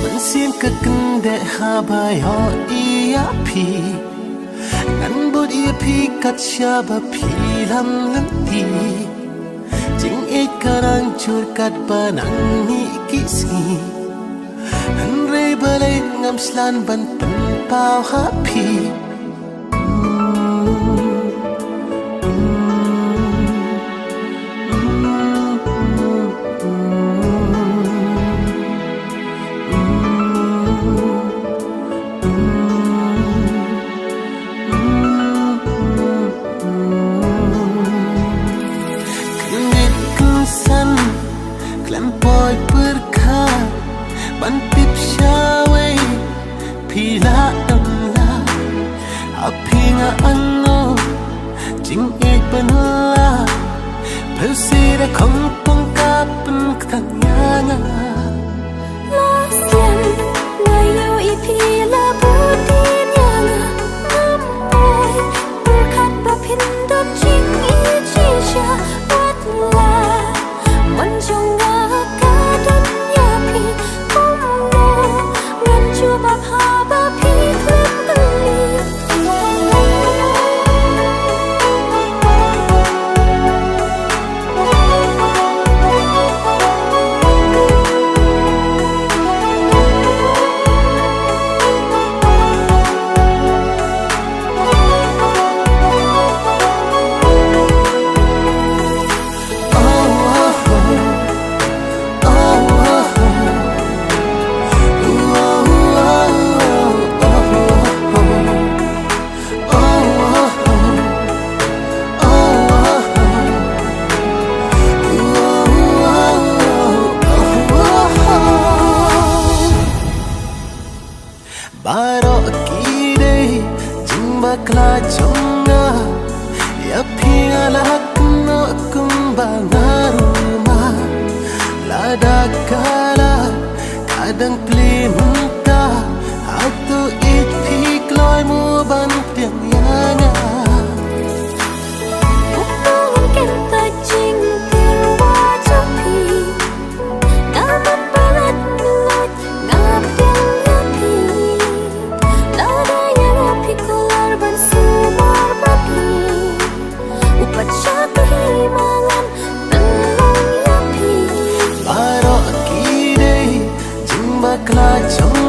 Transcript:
Mensin kekendek habayo iya pi Ngan bud iya pi kat syaba pi lam lenti Jing ikarang cur kat banang ni kisi Henry balai ngam slan ban pen pau happy Klempoi berkah Bantip syawai Pila damla Api nga ano Jing ipanla Persira kong pangkapan Katanyanga Lasyan Ngayo ipila budin Yang Namboy Berkat bapindot Jing ijisya Watla Manjong Baro kide jimba kla chonga ya pingala kuno kumbanga rumah lada kala kadang plimta auto it pikloi mu ban tiang yana Upangan kenta jing tirwa japi Naman balat nulot ngap tiang yapi Lada yang api kolar ban sumar babi Upat siya kehimangan tenang yapi Baro kide jimba kla chonga